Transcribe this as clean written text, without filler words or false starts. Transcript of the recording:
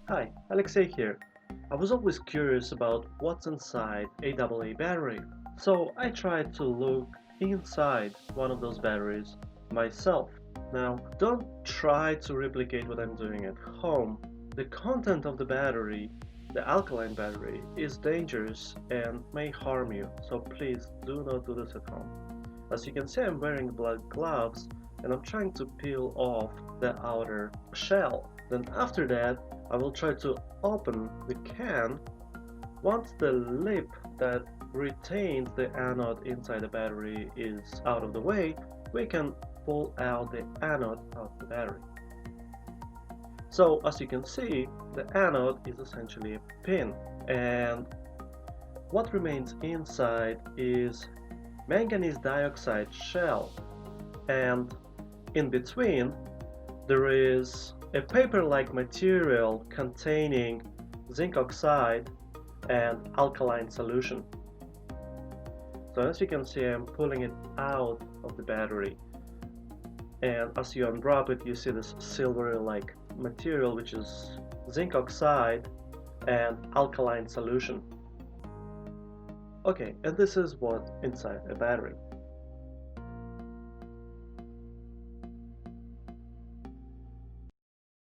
Hi, Alexei here. I was always curious about what's inside a AA battery, so I tried to look inside one of those batteries myself. Now, don't try to replicate what I'm doing at home. The content of the battery, the alkaline battery, is dangerous and may harm you, so please do not do this at home. As you can see, I'm wearing black gloves and I'm trying to peel off the outer shell. Then after that, I will try to open the can. Once the lip that retains the anode inside the battery is out of the way, we can pull out the anode of the battery. So as you can see, the anode is essentially a pin, and what remains inside is manganese dioxide shell, and in between there is a paper-like material containing zinc oxide and alkaline solution. So as you can see, I'm pulling it out of the battery, and as you unwrap it, you see this silvery-like material, which is zinc oxide and alkaline solution. Okay, and this is what's inside a battery.